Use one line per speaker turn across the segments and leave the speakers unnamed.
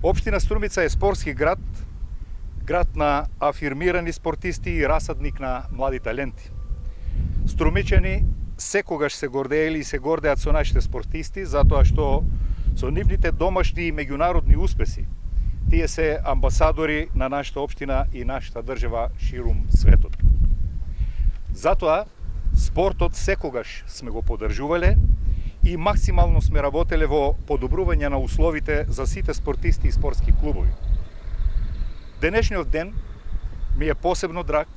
Општина Струмица е спортски град, град на афирмирани спортисти и расадник на млади таленти. Струмичани секогаш се гордеели и се гордеат со нашите спортисти, затоа што со нивните домашни и меѓународни успеси тие се амбасадори на нашата општина и нашата држава ширум светот. Затоа спортот секогаш сме го поддржувале и максимално сме работеле во подобрување на условите за сите спортисти и спортски клубови. Денешниот ден ми е посебно драг,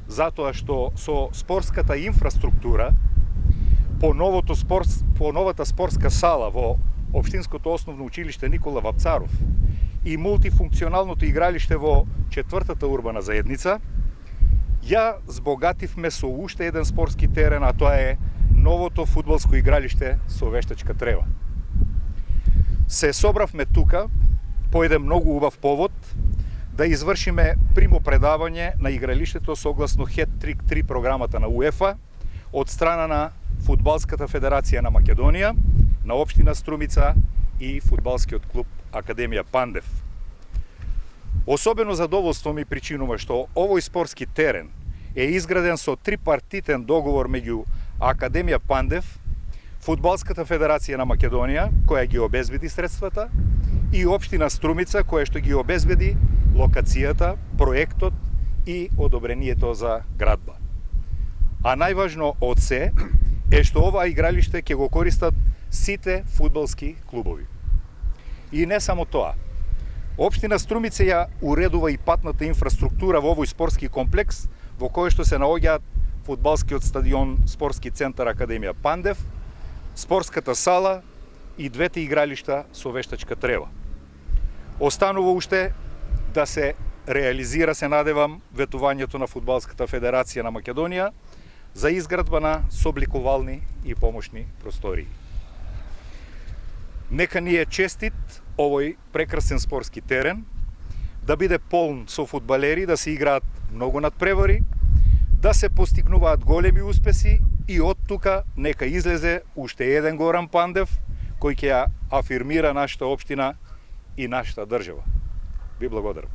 затоа што со спортската инфраструктура по новата спортска сала во Општинското основно училиште Никола Вапцаров и мултифункционалното игралиште во 4-та урбана заедница, ја збогативме со уште еден спортски терен, а тоа е новото фудбалско игралиште со вештачка трева. Се собравме тука по еден многу убав повод да извршиме примопредавање на игралиштето согласно Хет-трик 3 програмата на УЕФА од страна на Фудбалската федерација на Македонија, на општина Струмица и фудбалскиот клуб Академија Пандев. Особено задоволство ми причинува што овој спортски терен е изграден со трипартитен договор меѓу Академија Пандев, Фудбалската федерација на Македонија, која ги обезбеди средствата, и општина Струмица, која што ги обезбеди локацијата, проектот и одобрението за градба. А најважно од се е што ова игралиште ќе го користат сите фудбалски клубови. И не само тоа. Општина Струмица ја уредува и патната инфраструктура во овој спортски комплекс, во кој што се наоѓаат фудбалскиот стадион, спортски центар Академија Пандев, спортската сала и двете игралишта со вештачка трева. Останува уште да се реализира, се надевам, ветувањето на Фудбалската федерација на Македонија за изградба на собликувални и помошни простории. Нека ни е честит овој прекрасен спортски терен, да биде полн со фудбалери, да се играат многу надпревари, да се постигнуваат големи успеси и од тука нека излезе уште еден Горан Пандев, кој ќе ја афирмира нашата општина и нашата држава. Ви благодарам.